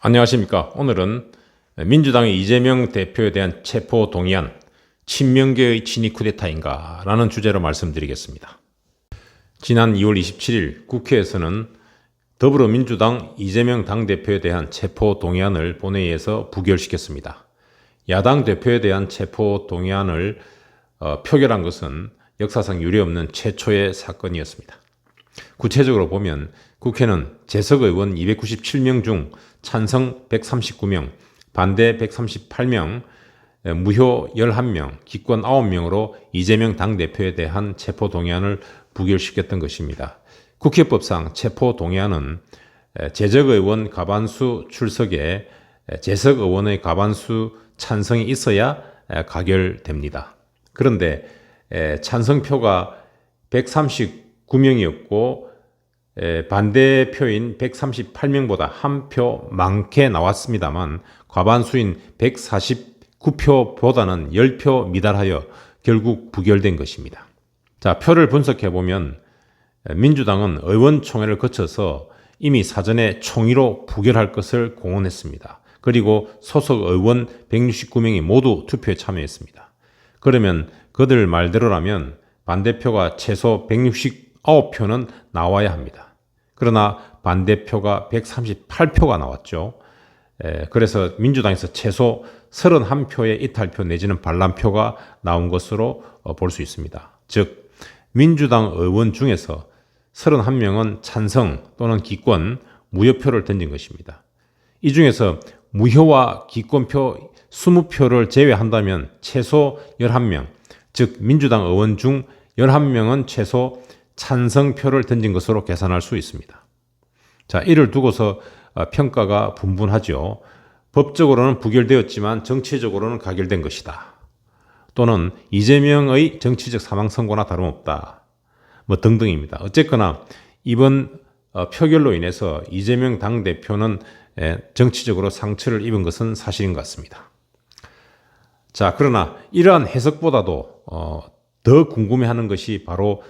안녕하십니까. 오늘은 민주당의 이재명 대표에 대한 체포 동의안, 친명계의 친위 쿠데타인가 라는 주제로 말씀드리겠습니다. 지난 2월 27일 국회에서는 더불어민주당 이재명 당대표에 대한 체포 동의안을 본회의에서 부결시켰습니다. 야당 대표에 대한 체포 동의안을 표결한 것은 역사상 유례없는 최초의 사건이었습니다. 구체적으로 보면 국회는 재석 의원 297명 중 찬성 139명, 반대 138명, 무효 11명, 기권 9명으로 이재명 당대표에 대한 체포동의안을 부결시켰던 것입니다. 국회법상 체포동의안은 재석 의원 과반수 출석에 재석 의원의 과반수 찬성이 있어야 가결됩니다. 그런데 찬성표가 139명이었고 반대표인 138명보다 한 표 많게 나왔습니다만 과반수인 149표보다는 10표 미달하여 결국 부결된 것입니다. 자, 표를 분석해보면 민주당은 의원총회를 거쳐서 이미 사전에 총의로 부결할 것을 공언했습니다. 그리고 소속 의원 169명이 모두 투표에 참여했습니다. 그러면 그들 말대로라면 반대표가 최소 169표는 나와야 합니다. 그러나 반대표가 138표가 나왔죠. 그래서 민주당에서 최소 31표의 이탈표 내지는 반란표가 나온 것으로 볼 수 있습니다. 즉 민주당 의원 중에서 31명은 찬성 또는 기권, 무효표를 던진 것입니다. 이 중에서 무효와 기권표 20표를 제외한다면 최소 11명, 즉 민주당 의원 중 11명은 최소 찬성표를 던진 것으로 계산할 수 있습니다. 자, 이를 두고서 평가가 분분하죠. 법적으로는 부결되었지만 정치적으로는 가결된 것이다. 또는 이재명의 정치적 사망 선고나 다름없다. 등등입니다. 어쨌거나 이번 표결로 인해서 이재명 당대표는 정치적으로 상처를 입은 것은 사실인 것 같습니다. 자, 그러나 이러한 해석보다도 더 궁금해하는 것이 바로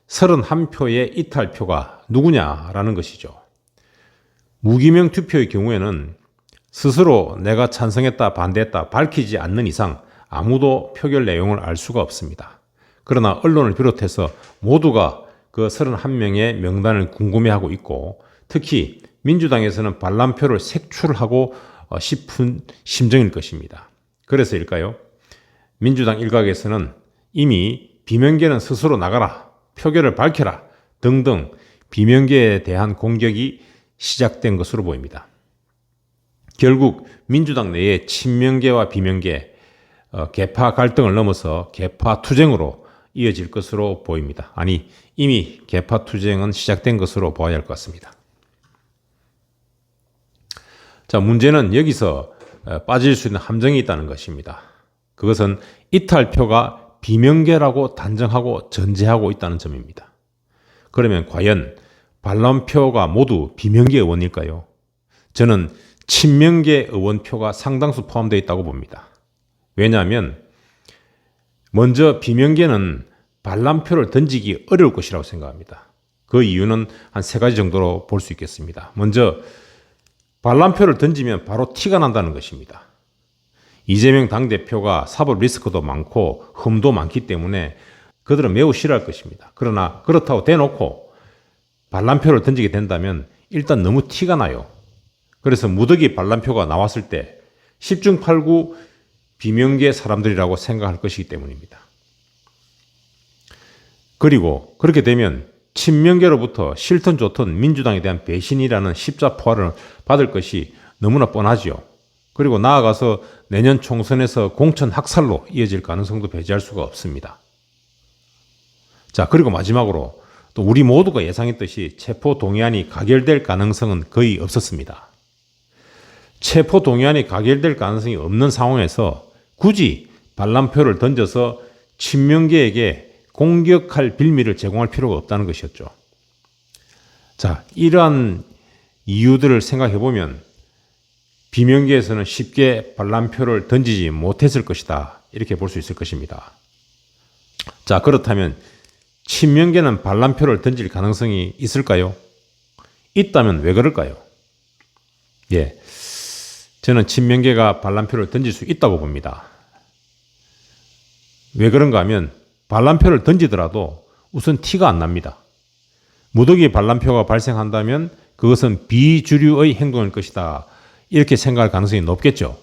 31표의 이탈표가 누구냐라는 것이죠. 무기명 투표의 경우에는 스스로 내가 찬성했다, 반대했다 밝히지 않는 이상 아무도 표결 내용을 알 수가 없습니다. 그러나 언론을 비롯해서 모두가 그 31명의 명단을 궁금해하고 있고 특히 민주당에서는 반란표를 색출하고 싶은 심정일 것입니다. 그래서일까요? 민주당 일각에서는 이미 비명계는 스스로 나가라, 표결을 밝혀라 등등 비명계에 대한 공격이 시작된 것으로 보입니다. 결국 민주당 내에 친명계와 비명계, 계파 갈등을 넘어서 계파 투쟁으로 이어질 것으로 보입니다. 아니, 이미 계파 투쟁은 시작된 것으로 보아야 할 것 같습니다. 자, 문제는 여기서 빠질 수 있는 함정이 있다는 것입니다. 그것은 이탈표가 비명계라고 단정하고 전제하고 있다는 점입니다. 그러면 과연 반란표가 모두 비명계 의원일까요? 저는 친명계 의원표가 상당수 포함되어 있다고 봅니다. 왜냐하면 먼저 비명계는 반란표를 던지기 어려울 것이라고 생각합니다. 그 이유는 한 3가지 정도로 볼 수 있겠습니다. 먼저 반란표를 던지면 바로 티가 난다는 것입니다. 이재명 당대표가 사법 리스크도 많고 흠도 많기 때문에 그들은 매우 싫어할 것입니다. 그러나 그렇다고 대놓고 반란표를 던지게 된다면 일단 너무 티가 나요. 그래서 무더기 반란표가 나왔을 때 10중 8구 비명계 사람들이라고 생각할 것이기 때문입니다. 그리고 그렇게 되면 친명계로부터 싫든 좋든 민주당에 대한 배신이라는 십자포화를 받을 것이 너무나 뻔하지요. 그리고 나아가서 내년 총선에서 공천 학살로 이어질 가능성도 배제할 수가 없습니다. 자, 그리고 마지막으로 또 우리 모두가 예상했듯이 체포 동의안이 가결될 가능성은 거의 없었습니다. 체포 동의안이 가결될 가능성이 없는 상황에서 굳이 반란표를 던져서 친명계에게 공격할 빌미를 제공할 필요가 없다는 것이었죠. 자, 이러한 이유들을 생각해 보면 비명계에서는 쉽게 반란표를 던지지 못했을 것이다. 이렇게 볼 수 있을 것입니다. 자, 그렇다면 친명계는 반란표를 던질 가능성이 있을까요? 있다면 왜 그럴까요? 예. 저는 친명계가 반란표를 던질 수 있다고 봅니다. 왜 그런가 하면 반란표를 던지더라도 우선 티가 안 납니다. 무더기 반란표가 발생한다면 그것은 비주류의 행동일 것이다. 이렇게 생각할 가능성이 높겠죠.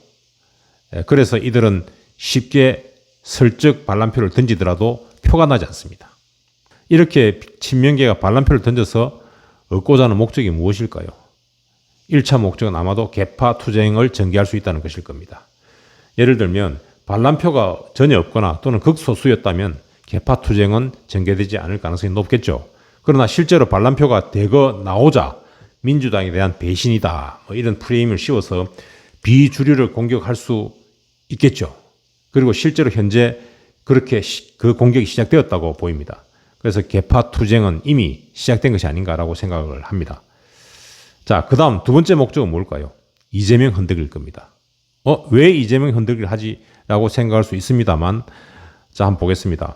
그래서 이들은 쉽게 슬쩍 반란표를 던지더라도 표가 나지 않습니다. 이렇게 친명계가 반란표를 던져서 얻고자 하는 목적이 무엇일까요? 1차 목적은 아마도 계파 투쟁을 전개할 수 있다는 것일 겁니다. 예를 들면 반란표가 전혀 없거나 또는 극소수였다면 계파 투쟁은 전개되지 않을 가능성이 높겠죠. 그러나 실제로 반란표가 대거 나오자 민주당에 대한 배신이다, 이런 프레임을 씌워서 비주류를 공격할 수 있겠죠. 그리고 실제로 현재 그렇게 그 공격이 시작되었다고 보입니다. 그래서 계파 투쟁은 이미 시작된 것이 아닌가라고 생각을 합니다. 자, 그 다음 두 번째 목적은 뭘까요? 이재명 흔들기일 겁니다. 왜 이재명 흔들기를 하지? 라고 생각할 수 있습니다만, 자, 한번 보겠습니다.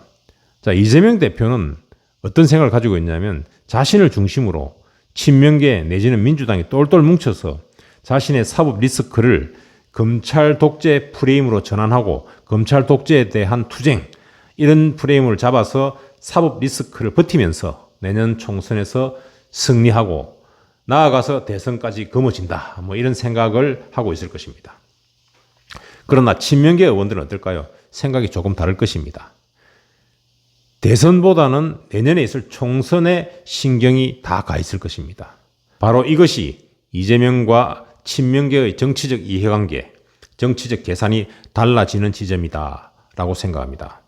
자, 이재명 대표는 어떤 생각을 가지고 있냐면 자신을 중심으로 친명계 내지는 민주당이 똘똘 뭉쳐서 자신의 사법 리스크를 검찰 독재 프레임으로 전환하고 검찰 독재에 대한 투쟁, 이런 프레임을 잡아서 사법 리스크를 버티면서 내년 총선에서 승리하고 나아가서 대선까지 거머쥔다, 이런 생각을 하고 있을 것입니다. 그러나 친명계 의원들은 어떨까요? 생각이 조금 다를 것입니다. 대선보다는 내년에 있을 총선에 신경이 다 가 있을 것입니다. 바로 이것이 이재명과 친명계의 정치적 이해관계, 정치적 계산이 달라지는 지점이다 라고 생각합니다.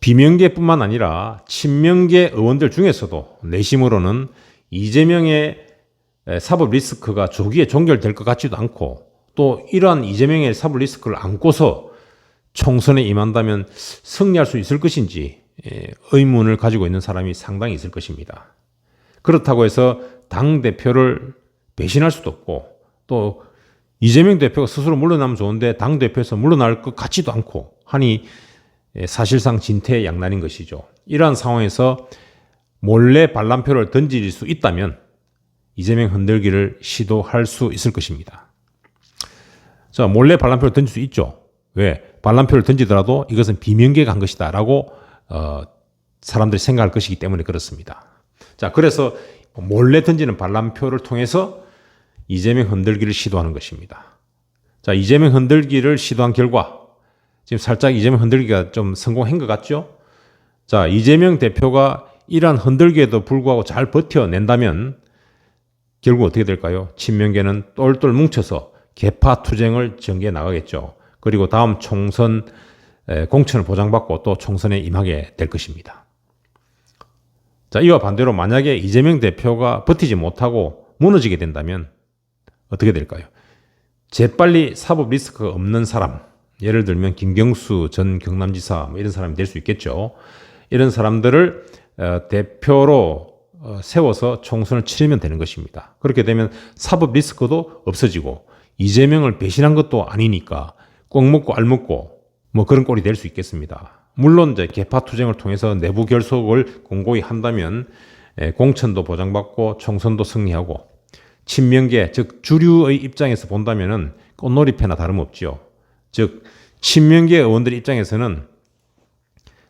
비명계뿐만 아니라 친명계 의원들 중에서도 내심으로는 이재명의 사법 리스크가 조기에 종결될 것 같지도 않고, 또 이러한 이재명의 사법 리스크를 안고서 총선에 임한다면 승리할 수 있을 것인지 의문을 가지고 있는 사람이 상당히 있을 것입니다. 그렇다고 해서 당대표를 배신할 수도 없고, 또 이재명 대표가 스스로 물러나면 좋은데 당대표에서 물러날 것 같지도 않고 하니 사실상 진퇴양난인 것이죠. 이러한 상황에서 몰래 반란표를 던질 수 있다면 이재명 흔들기를 시도할 수 있을 것입니다. 자, 몰래 반란표를 던질 수 있죠. 왜? 반란표를 던지더라도 이것은 비명계가 한 것이다 라고 사람들이 생각할 것이기 때문에 그렇습니다. 자, 그래서 몰래 던지는 반란표를 통해서 이재명 흔들기를 시도하는 것입니다. 자, 이재명 흔들기를 시도한 결과 지금 살짝 이재명 흔들기가 좀 성공한 것 같죠? 자, 이재명 대표가 이러한 흔들기에도 불구하고 잘 버텨낸다면 결국 어떻게 될까요? 친명계는 똘똘 뭉쳐서 계파 투쟁을 전개해 나가겠죠. 그리고 다음 총선 공천을 보장받고 또 총선에 임하게 될 것입니다. 자, 이와 반대로 만약에 이재명 대표가 버티지 못하고 무너지게 된다면 어떻게 될까요? 재빨리 사법 리스크가 없는 사람, 예를 들면 김경수 전 경남지사 이런 사람이 될 수 있겠죠. 이런 사람들을 대표로 세워서 총선을 치르면 되는 것입니다. 그렇게 되면 사법 리스크도 없어지고 이재명을 배신한 것도 아니니까 꼭 먹고 알 먹고 그런 꼴이 될 수 있겠습니다. 물론 이제 계파 투쟁을 통해서 내부 결속을 공고히 한다면 공천도 보장받고 총선도 승리하고 친명계 즉 주류의 입장에서 본다면은 꽃놀이패나 다름없지요. 즉 친명계 의원들의 입장에서는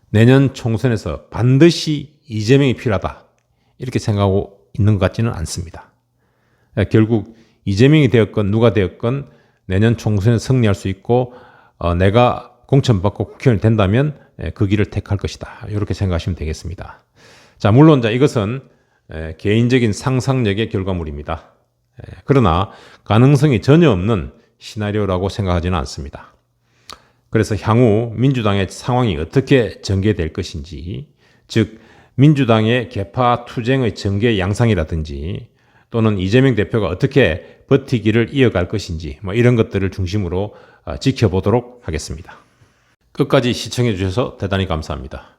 내년 총선에서 반드시 이재명이 필요하다 이렇게 생각하고 있는 것 같지는 않습니다. 결국 이재명이 되었건 누가 되었건 내년 총선에 승리할 수 있고 내가 공천받고 국회의원이 된다면 그 길을 택할 것이다. 이렇게 생각하시면 되겠습니다. 자, 물론 이것은 개인적인 상상력의 결과물입니다. 그러나 가능성이 전혀 없는 시나리오라고 생각하지는 않습니다. 그래서 향후 민주당의 상황이 어떻게 전개될 것인지, 즉 민주당의 계파 투쟁의 전개 양상이라든지 또는 이재명 대표가 어떻게 버티기를 이어갈 것인지 이런 것들을 중심으로 지켜보도록 하겠습니다. 끝까지 시청해 주셔서 대단히 감사합니다.